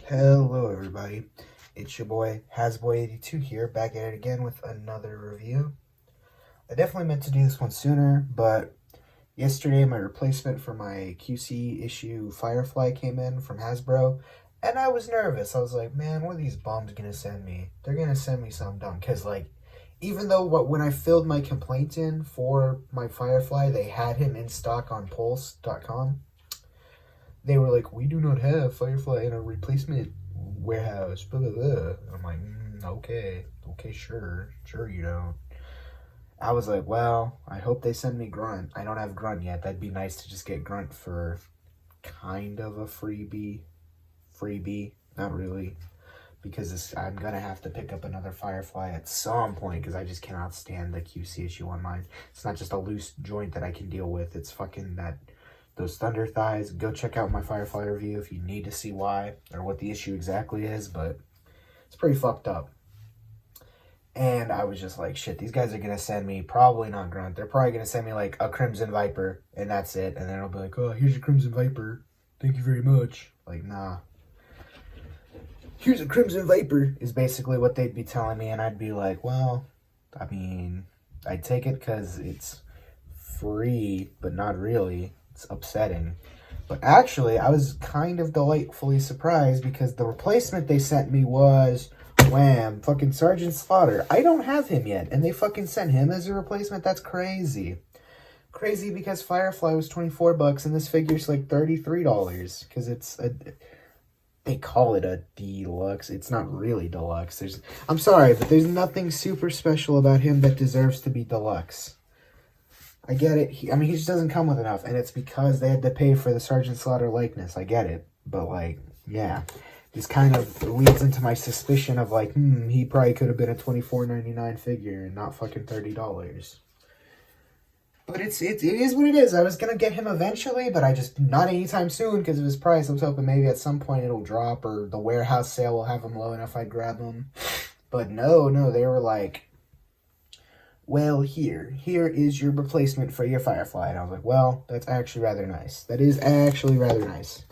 Hello everybody, it's your boy Hasboy82 here, back at it again with another review. I definitely meant to do this one sooner, but yesterday my replacement for my QC issue Firefly came in from Hasbro, and I was nervous. I was like, man, what are these bums gonna send me? They're gonna send me something dumb, because like, even though when I filled my complaint in for my Firefly, they had him in stock on Pulse.com. They were like, we do not have Firefly in a replacement warehouse, blah, blah, blah. I'm like, okay, sure you don't. I was like, well, I hope they send me Grunt. I don't have Grunt yet. That'd be nice to just get Grunt for kind of a freebie. Not really. Because I'm going to have to pick up another Firefly at some point, because I just cannot stand the QC issue on mine. It's not just a loose joint that I can deal with. It's fucking those thunder thighs. Go check out my Firefly review if you need to see why or what the issue exactly is, but it's pretty fucked up. And I was just like, shit, these guys are gonna send me probably not Grunt. They're probably gonna send me like a Crimson Viper, and that's it. And then I'll be like, oh, here's your Crimson Viper, thank you very much. Like, nah, here's a Crimson Viper is basically what they'd be telling me, and I'd be like, well, I mean, I'd take it because it's free, but not really. It's upsetting. But actually, I was kind of delightfully surprised, because the replacement they sent me was, wham, fucking Sergeant Slaughter. I don't have him yet, and they fucking sent him as a replacement? That's crazy. Crazy, because Firefly was $24 and this figure's like $33, because they call it a deluxe. It's not really deluxe. I'm sorry, but there's nothing super special about him that deserves to be deluxe. I get it. He just doesn't come with enough, and it's because they had to pay for the Sergeant Slaughter likeness. I get it. But, like, yeah. This kind of leads into my suspicion of, like, he probably could have been a $24.99 figure and not fucking $30. But it is what it is. I was going to get him eventually, but not anytime soon because of his price. I was hoping maybe at some point it'll drop, or the warehouse sale will have him low enough I'd grab him. But no, they were like, well, here is your replacement for your Firefly. And I was like, well, that's actually rather nice. That is actually rather nice.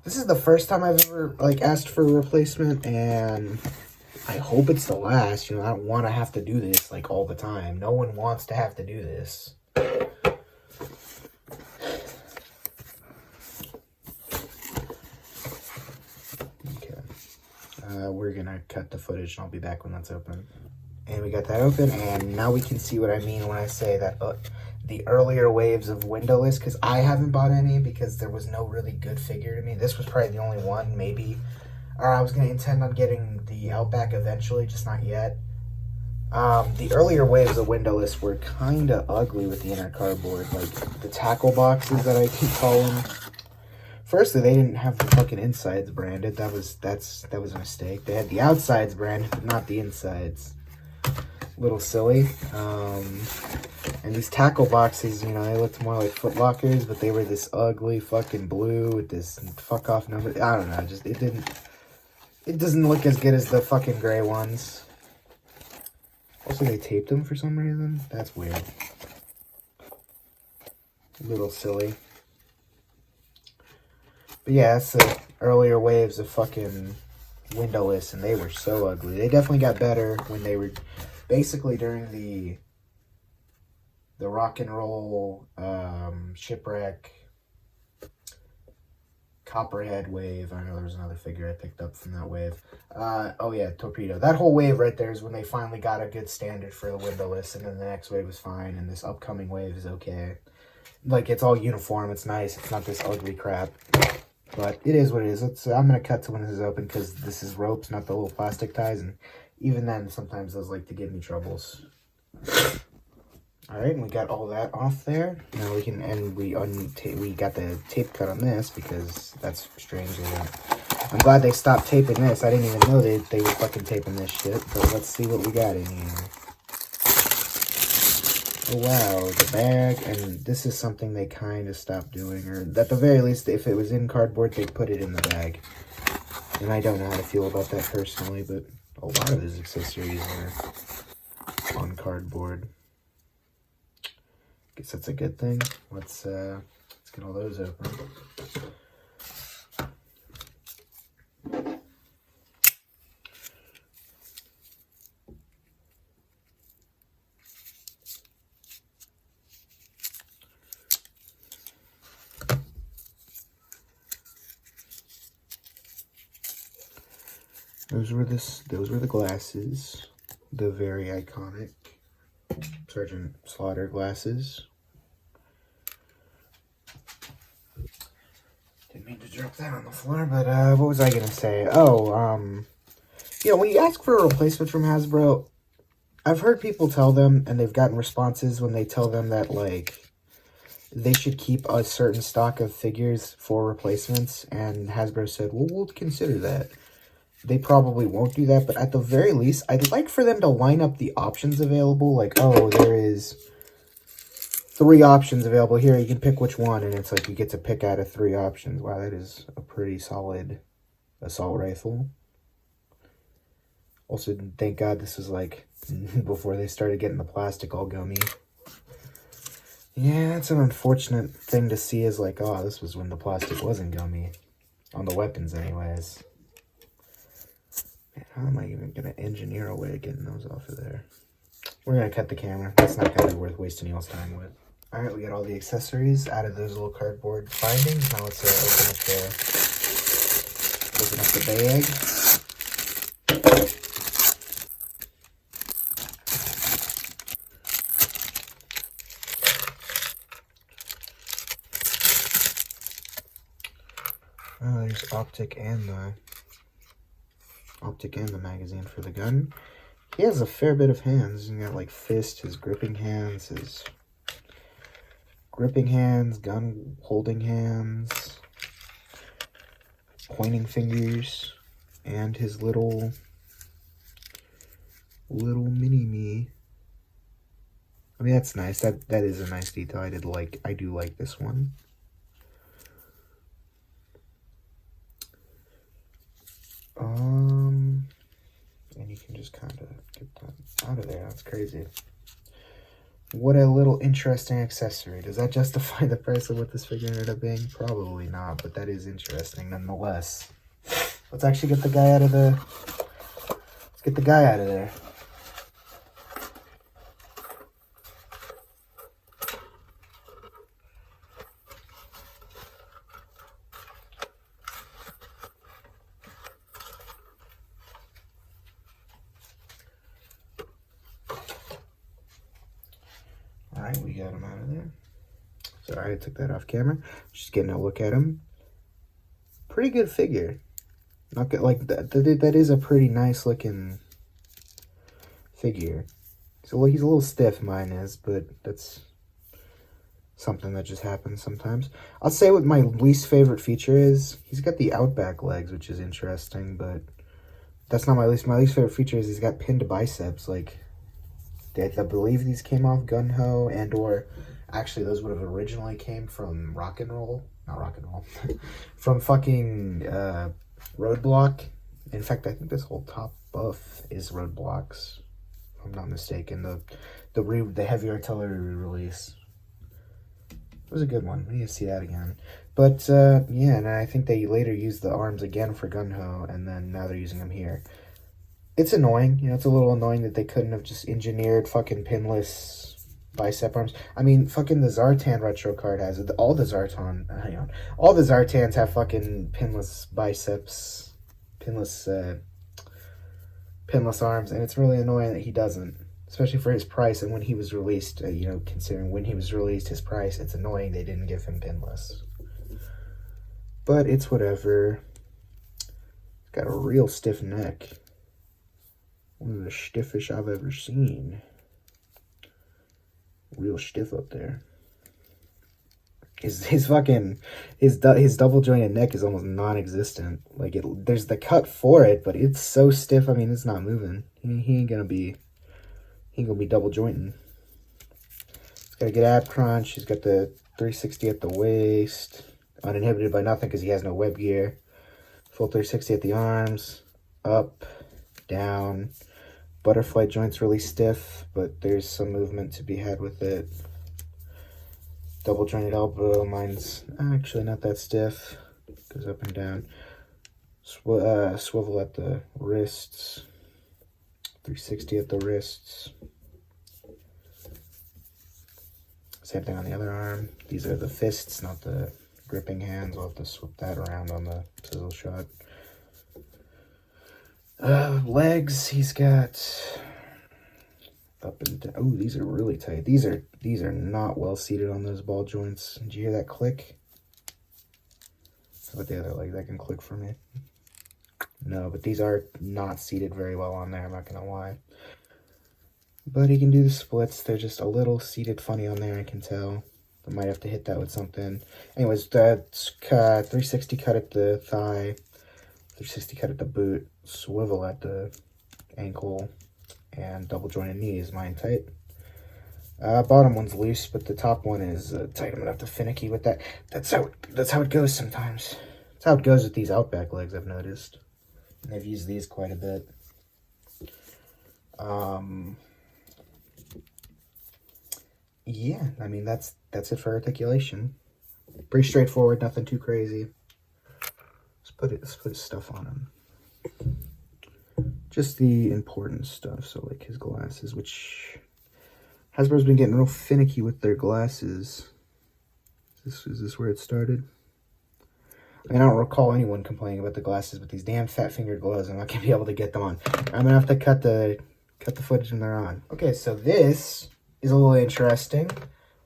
This is the first time I've ever, like, asked for a replacement, and I hope it's the last. I don't want to have to do this, like, all the time. No one wants to have to do this. Okay. We're going to cut the footage, and I'll be back when that's open. And we got that open, and now we can see what I mean when I say that the earlier waves of windowless, because I haven't bought any because there was no really good figure to me. This was probably the only one, maybe. Or I was going to intend on getting the Outback eventually, just not yet. The earlier waves of windowless were kind of ugly with the inner cardboard. Like, the tackle boxes that I keep calling. Firstly, they didn't have the fucking insides branded. That was a mistake. They had the outsides branded, but not the insides. Little silly. And these tackle boxes, they looked more like Foot Lockers, but they were this ugly fucking blue with this fuck off number. I don't know, it doesn't look as good as the fucking gray ones. Also, they taped them for some reason. That's weird. Little silly. But yeah, that's the earlier waves of fucking windowless, and they were so ugly. They definitely got better when they were basically during the rock and roll, shipwreck, Copperhead wave. I know there was another figure I picked up from that wave. Oh yeah, Torpedo. That whole wave right there is when they finally got a good standard for the windowless, and then the next wave was fine, and this upcoming wave is okay. Like, it's all uniform, it's nice, it's not this ugly crap. But it is what it is. I'm going to cut to when this is open, because this is ropes, not the little plastic ties, and even then, sometimes those like to give me troubles. Alright, and we got all that off there. Now we can, and we got the tape cut on this, because that's strange. I'm glad they stopped taping this. I didn't even know they were fucking taping this shit. But let's see what we got in here. Oh wow, the bag, and this is something they kind of stopped doing, or at the very least, if it was in cardboard, they'd put it in the bag. And I don't know how to feel about that personally, but a lot of his accessories are on cardboard. Guess that's a good thing. Let's get all those open. Those were the glasses. The very iconic Sergeant Slaughter glasses. Didn't mean to drop that on the floor, but what was I gonna say? Oh, you know, when you ask for a replacement from Hasbro, I've heard people tell them, and they've gotten responses when they tell them that, like, they should keep a certain stock of figures for replacements, and Hasbro said, well, we'll consider that. They probably won't do that, but at the very least, I'd like for them to line up the options available. Like, oh, there is 3 options available here. You can pick which one, and it's like you get to pick out of 3 options. Wow, that is a pretty solid assault rifle. Also, thank God this was like before they started getting the plastic all gummy. Yeah, it's an unfortunate thing to see is like, oh, this was when the plastic wasn't gummy. On the weapons anyways. Man, how am I even going to engineer a way of getting those off of there? We're going to cut the camera. That's not going to be worth wasting y'all's time with. Alright, we got all the accessories out of those little cardboard bindings. Now let's open up the bag. Oh, there's optic and the magazine for the gun. He has a fair bit of hands. He's got like fist, his gripping hands, gun holding hands, pointing fingers, and his little mini-me. I mean, that's nice. That is a nice detail. I do like this one. And you can just kind of get that out of there. That's crazy. What a little interesting accessory. Does that justify the price of what this figure ended up being? Probably not, but that is interesting nonetheless. Let's actually get the guy out of the... Let's get the guy out of there. Alright, we got him out of there. Sorry, I took that off camera. Just getting a look at him. Pretty good figure. Not good, like that is a pretty nice looking figure. So he's a little stiff, mine is, but that's something that just happens sometimes. I'll say what my least favorite feature is. He's got the outback legs, which is interesting, but that's not my least favorite feature is he's got pinned biceps. Like, I believe these came off Gung-Ho, and or actually those would have originally came from Rock and Roll. Not Rock and Roll. From fucking Roadblock. In fact, I think this whole top buff is Roadblocks, if I'm not mistaken. The heavy artillery release. It was a good one. We need to see that again. But yeah, and I think they later used the arms again for Gung-Ho, and then now they're using them here. It's annoying, you know, it's a little annoying that they couldn't have just engineered fucking pinless bicep arms. I mean, fucking the Zartan retro card has it. All the Zartans have fucking pinless biceps, pinless arms, and it's really annoying that he doesn't, especially for his price and when he was released. You know, considering when he was released, his price, it's annoying they didn't give him pinless. But it's whatever. He's got a real stiff neck. One of the stiffest I've ever seen. Real stiff up there. His double jointed neck is almost non-existent. Like there's the cut for it, but it's so stiff. I mean, it's not moving. He ain't gonna be double jointing. He's got a good ab crunch. He's got the 360 at the waist, uninhibited by nothing because he has no web gear. Full 360 at the arms, up, down. Butterfly joint's really stiff, but there's some movement to be had with it. Double jointed elbow, mine's actually not that stiff. Goes up and down. Swivel at the wrists. 360 at the wrists. Same thing on the other arm. These are the fists, not the gripping hands. I'll have to swip that around on the sizzle shot. Legs, he's got up and down. Oh, these are really tight. These are not well seated on those ball joints. Did you hear that click? How about the other leg? That can click for me. No, but these are not seated very well on there, I'm not gonna lie. But he can do the splits. They're just a little seated funny on there, I can tell. I might have to hit that with something. Anyways, that's 360 cut at the thigh, 360 cut at the boot, swivel at the ankle, and double jointed knees. Mine tight. Bottom one's loose, but the top one is tight. I'm gonna have to finicky with that. That's how it goes sometimes. That's how it goes with these Outback legs, I've noticed. And I've used these quite a bit. Yeah, I mean that's it for articulation. Pretty straightforward, nothing too crazy. Let's put his stuff on him. Just the important stuff, so like his glasses, which Hasbro's been getting real finicky with their glasses. Is this where it started? I mean, I don't recall anyone complaining about the glasses, but these damn fat-fingered gloves, I'm not gonna be able to get them on. I'm gonna have to cut the footage when they're on. Okay, so this is a little interesting.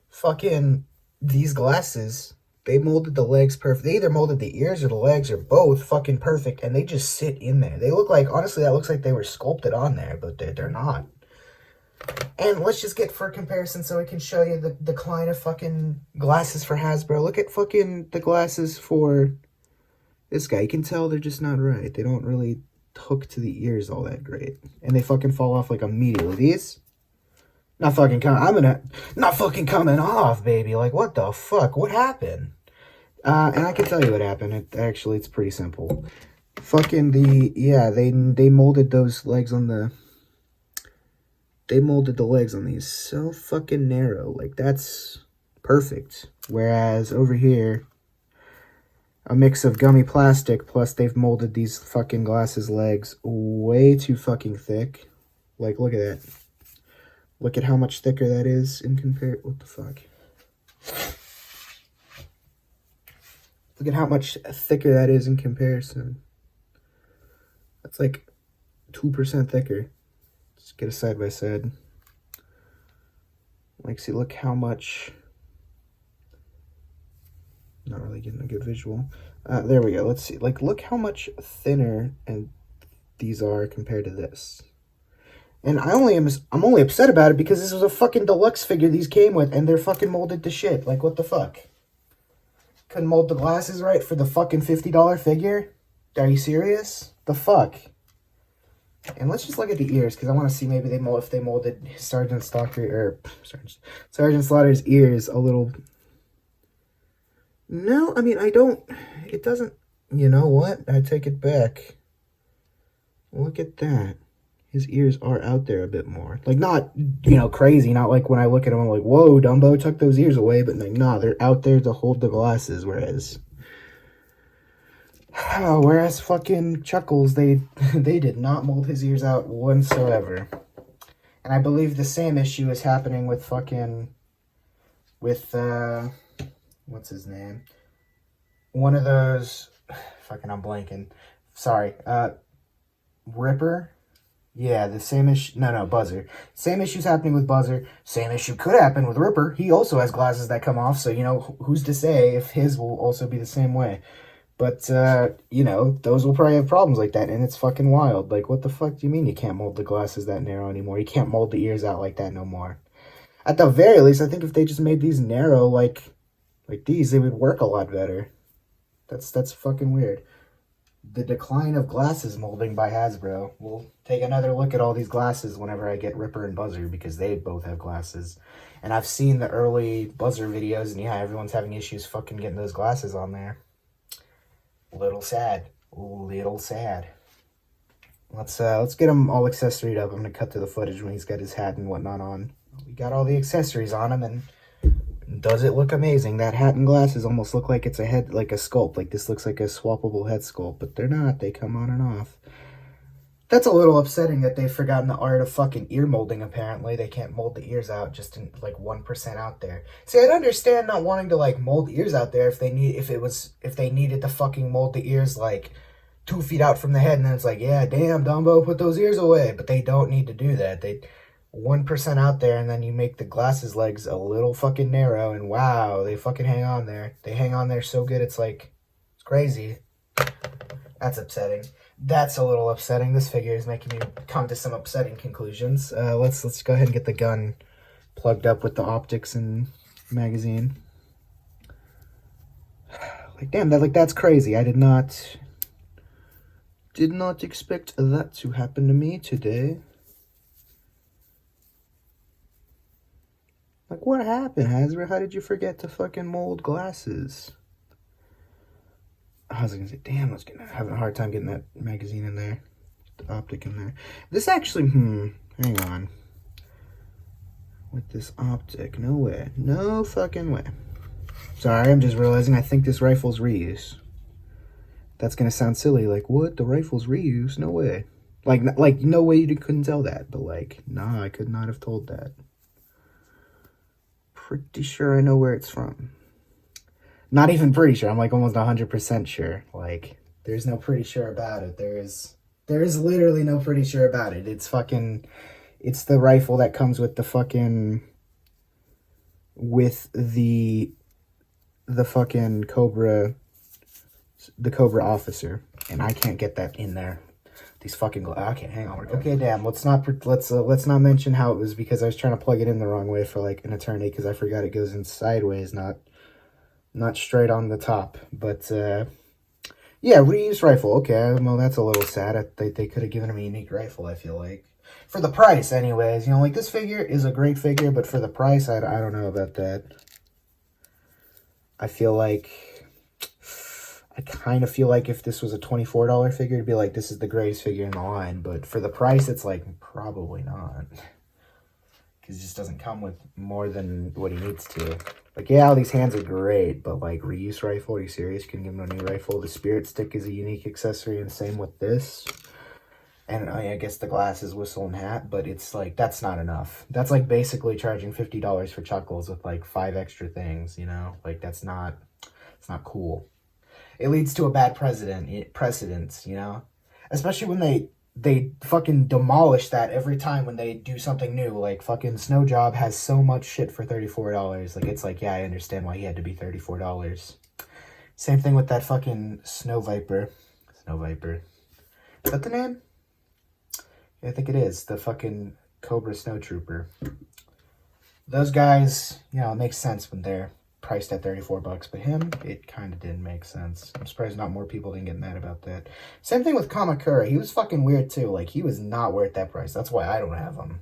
Fucking these glasses, they molded the legs perfect. They either molded the ears or the legs or both fucking perfect, and they just sit in there. They look like, honestly, that looks like they were sculpted on there, but they're not. And let's just get for a comparison so I can show you the decline of fucking glasses for Hasbro. Look at fucking the glasses for this guy. You can tell they're just not right. They don't really hook to the ears all that great. And they fucking fall off like immediately. These? Not fucking coming off, baby. Like, what the fuck? What happened? And I can tell you what happened. It's pretty simple. Fucking they molded those legs on the... They molded the legs on these so fucking narrow. Like, that's perfect. Whereas over here, a mix of gummy plastic, plus they've molded these fucking glasses legs way too fucking thick. Like, look at that. Look at how much thicker that is in compare. What the fuck? Look at how much thicker that is in comparison. That's like 2% thicker. Let's get a side by side. Like, see, look how much. Not really getting a good visual. There we go. Let's see. Like, look how much thinner and these are compared to this. And I'm only upset about it because this was a fucking deluxe figure these came with, and they're fucking molded to shit. Like, what the fuck? Couldn't mold the glasses right for the fucking $50 figure? Are you serious? The fuck? And let's just look at the ears, because I want to see maybe if they molded Sergeant Slaughter's ears a little. No, I mean, it doesn't, you know what? I take it back. Look at that. His ears are out there a bit more. Like, not, crazy. Not like when I look at them, I'm like, whoa, Dumbo, tuck those ears away. But, like, nah, they're out there to hold the glasses. Whereas fucking Chuckles, they did not mold his ears out whatsoever. And I believe the same issue is happening with what's his name? One of those, I'm blanking. Sorry, Ripper? Yeah, the same issue. No, Buzzer. Same issue's happening with Buzzer. Same issue could happen with Ripper. He also has glasses that come off, so, who's to say if his will also be the same way. But, those will probably have problems like that, and it's fucking wild. Like, what the fuck do you mean you can't mold the glasses that narrow anymore? You can't mold the ears out like that no more. At the very least, I think if they just made these narrow like these, they would work a lot better. That's fucking weird. The decline of glasses molding by Hasbro. We'll take another look at all these glasses whenever I get Ripper and Buzzer, because they both have glasses. And I've seen the early Buzzer videos, and yeah, everyone's having issues fucking getting those glasses on there. Little sad. Little sad. Let's get him all accessoried up. I'm gonna cut to the footage when he's got his hat and whatnot on. We got all the accessories on him, and does it look amazing? That hat and glasses almost look like it's a head, like a sculpt. Like, this looks like a swappable head sculpt, but they're not. They come on and off. That's a little upsetting that they've forgotten the art of fucking ear molding, apparently. They can't mold the ears out just in, 1% out there. See, I'd understand not wanting to, mold ears out there if they needed to fucking mold the ears, 2 feet out from the head, and then it's like, yeah, damn, Dumbo, put those ears away. But they don't need to do that. They 1% out there, and then you make the glasses legs a little fucking narrow, and wow, they fucking hang on there. They hang on there so good, it's like, it's crazy. That's upsetting. That's a little upsetting. This figure is making me come to some upsetting conclusions. Let's go ahead and get the gun plugged up with the optics and magazine. Like, damn, that's crazy. I did not expect that to happen to me today. Like, what happened, Hasbro? How did you forget to fucking mold glasses? I was gonna say, damn, I was having a hard time getting that magazine in there. The optic in there. This actually, hang on. With this optic, no way. No fucking way. Sorry, I'm just realizing I think this rifle's reuse. That's gonna sound silly, like, what? The rifle's reuse? No way. Like, no way you couldn't tell that, but like, nah, I could not have told that. Pretty sure I know where it's from. Not even pretty sure, I'm like almost 100% sure. Like, there's no pretty sure about it. There is literally no pretty sure about it. It's the rifle that comes with the fucking, with the fucking Cobra, the Cobra officer, and I can't get that in there. These fucking okay, hang on. Okay, damn. Let's not mention how it was because I was trying to plug it in the wrong way for like an eternity because I forgot it goes in sideways, not straight on the top. But yeah, reuse rifle. Okay, well that's a little sad. They could have given him a unique rifle. I feel like for the price, anyways. You know, like this figure is a great figure, but for the price, I don't know about that. I kind of feel like if this was a $24 figure, it'd be like, this is the greatest figure in the line. But for the price, it's like, probably not. Because it just doesn't come with more than what he needs to. Like, yeah, all these hands are great, but like, reuse rifle, are you serious? You can give him a new rifle. The spirit stick is a unique accessory, and same with this. And I guess the glasses, whistle, and hat, but it's like, that's not enough. That's like basically charging $50 for Chuckles with like 5 extra things, you know? Like, it's not cool. It leads to a bad precedence, you know? Especially when they fucking demolish that every time when they do something new. Like, fucking Snow Job has so much shit for $34. Like, it's like, yeah, I understand why he had to be $34. Same thing with that fucking Snow Viper. Snow Viper. Is that the name? Yeah, I think it is. The fucking Cobra Snow Trooper. Those guys, you know, it makes sense when they're priced at $34, but him, it kind of didn't make sense. I'm surprised not more people didn't get mad about that. Same thing with Kamakura. He was fucking weird too. Like, he was not worth that price. That's why I don't have him.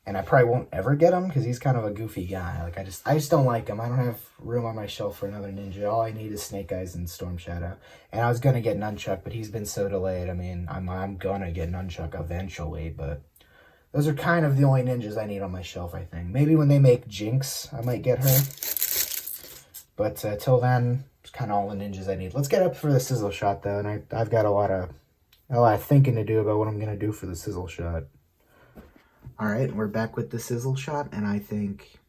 And I probably won't ever get him because he's kind of a goofy guy. Like, I just don't like him. I don't have room on my shelf for another ninja. All I need is Snake Eyes and Storm Shadow. And I was gonna get Nunchuck, but he's been so delayed. I mean, I'm gonna get Nunchuck eventually, but those are kind of the only ninjas I need on my shelf, I think. Maybe when they make Jinx, I might get her. But till then, it's kind of all the ninjas I need. Let's get up for the sizzle shot, though. And I've got a lot of thinking to do about what I'm going to do for the sizzle shot. All right, we're back with the sizzle shot. And I think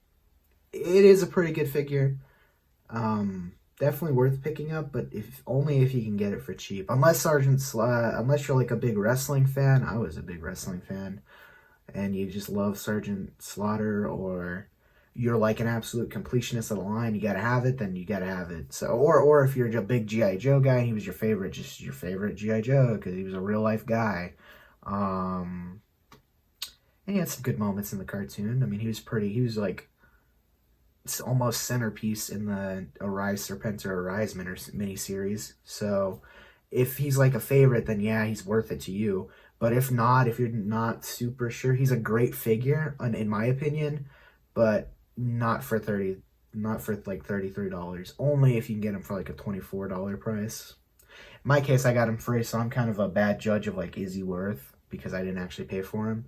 it is a pretty good figure. Definitely worth picking up, but only if you can get it for cheap. Unless unless you're like a big wrestling fan. I was a big wrestling fan. And you just love Sergeant Slaughter, or you're like an absolute completionist of the line, you gotta have it, then you gotta have it. So, or if you're a big G.I. Joe guy and he was your favorite, just your favorite G.I. Joe, because he was a real life guy. And he had some good moments in the cartoon. I mean, he was like almost centerpiece in the Arise Serpentor Arise miniseries. So if he's like a favorite, then yeah, he's worth it to you. But if not, if you're not super sure, he's a great figure, in my opinion, but not for like $33. Only if you can get him for like a $24 price. In my case, I got him free, so I'm kind of a bad judge of like, is he worth? Because I didn't actually pay for him.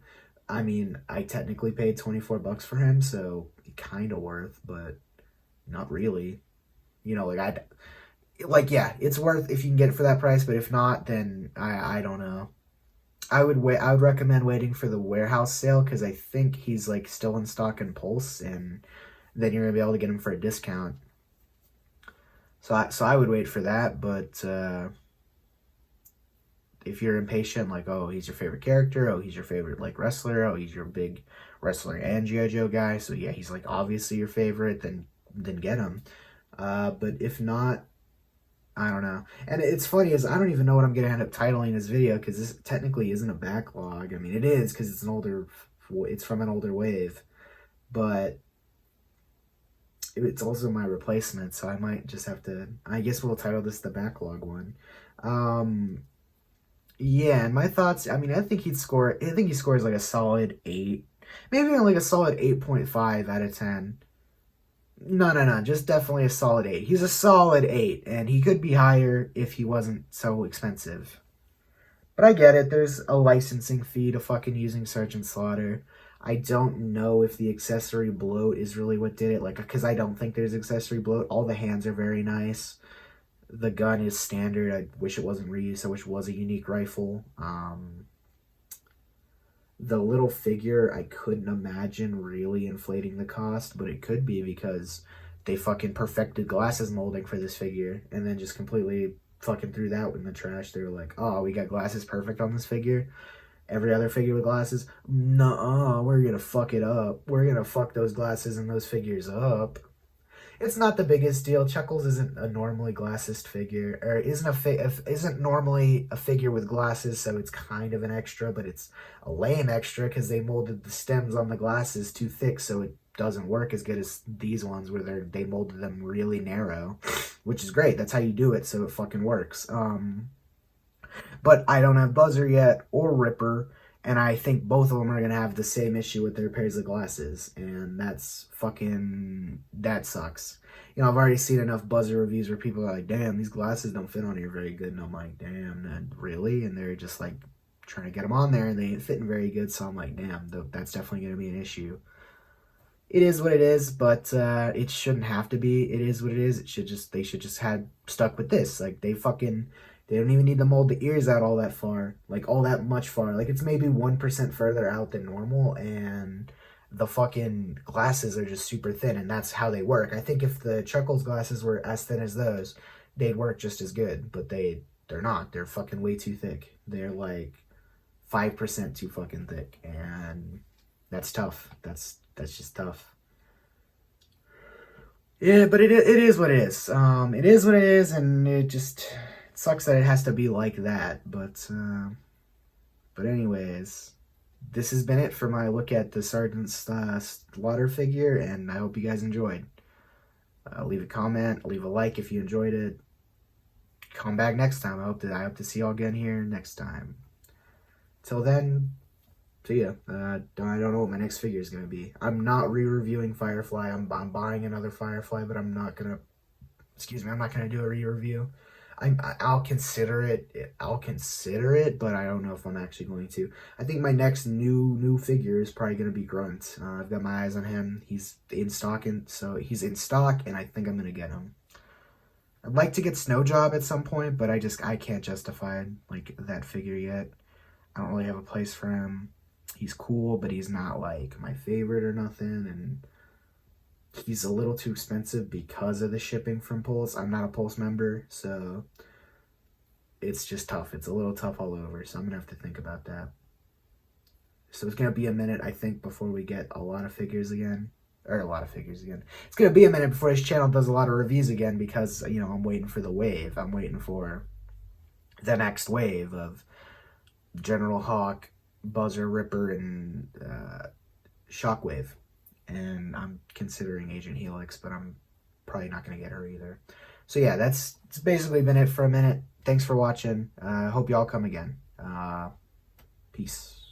I mean, I technically paid $24 for him, so kind of worth, but not really. You know, yeah, it's worth if you can get it for that price, but if not, then I don't know. I would recommend waiting for the warehouse sale, because I think he's like still in stock in Pulse, and then you're gonna be able to get him for a discount. So I would wait for that, but if you're impatient, like, oh, he's your favorite character, oh, he's your favorite, like, wrestler, oh, he's your big wrestler and G.I. Joe guy, so yeah, he's, like, obviously your favorite, then get him. But if not, I don't know. And it's funny is I don't even know what I'm going to end up titling this video, because this technically isn't a backlog. I mean, it is, because it's from an older wave, but it's also my replacement, so I might just have to, I guess we'll title this the backlog one. Yeah, and my thoughts, I mean, I think he scores like a solid 8, maybe even like a solid 8.5 out of 10. No, just definitely a solid 8. He's a solid 8, and he could be higher if he wasn't so expensive. But I get it, there's a licensing fee to fucking using Sergeant Slaughter. I don't know if the accessory bloat is really what did it, like, because I don't think there's accessory bloat. All the hands are very nice. The gun is standard. I wish it wasn't reused. I wish it was a unique rifle. The little figure, I couldn't imagine really inflating the cost, but it could be because they fucking perfected glasses molding for this figure and then just completely fucking threw that in the trash. They were like, oh, we got glasses perfect on this figure. Every other figure with glasses, nuh-uh, we're gonna fuck it up. We're gonna fuck those glasses and those figures up. It's not the biggest deal. Chuckles isn't a normally glassed figure, or isn't normally a figure with glasses, so it's kind of an extra, but it's a lame extra because they molded the stems on the glasses too thick, so it doesn't work as good as these ones where they molded them really narrow, which is great. That's how you do it, so it fucking works. But I don't have Buzzer yet or Ripper, and I think both of them are going to have the same issue with their pairs of glasses, and that sucks. You know, I've already seen enough Buzzer reviews where people are like, damn, these glasses don't fit on here very good, and I'm like, damn, really? And they're just like trying to get them on there, and they ain't fitting very good, so I'm like, damn, that's definitely going to be an issue. It is what it is, but it shouldn't have to be. It is what it is. They should just had stuck with this. Like, they don't even need to mold the ears out all that far, like all that much far. Like, it's maybe 1% further out than normal, and the fucking glasses are just super thin, and that's how they work. I think if the Chuckles glasses were as thin as those, they'd work just as good, but they're not. They're fucking way too thick. They're like 5% too fucking thick, and that's tough. That's just tough. Yeah, but it is what it is. It is what it is, and it sucks that it has to be like that, but anyways, this has been it for my look at the Sergeant Slaughter figure, and I hope you guys enjoyed. Leave a comment, leave a like if you enjoyed it. Come back next time. I hope to see y'all again here next time. Till then, see ya. I don't know what my next figure is gonna be. I'm not re-reviewing Firefly. I'm buying another Firefly, but I'm not gonna do a re-review. I'll consider it. But I don't know if I'm actually going to. I think my next new figure is probably going to be Grunt. I've got my eyes on him. He's in stock, and I think I'm going to get him. I'd like to get Snow Job at some point, but I can't justify like that figure yet. I don't really have a place for him. He's cool, but he's not like my favorite or nothing, and he's a little too expensive because of the shipping from Pulse. I'm not a Pulse member, so it's just tough. It's a little tough all over, so I'm going to have to think about that. So it's going to be a minute, I think, before we get a lot of figures again. It's going to be a minute before his channel does a lot of reviews again because, you know, I'm waiting for the wave. I'm waiting for the next wave of General Hawk, Buzzer, Ripper, and Shockwave. And I'm considering Agent Helix, but I'm probably not going to get her either. So yeah, it's basically been it for a minute. Thanks for watching. Hope y'all come again. Peace.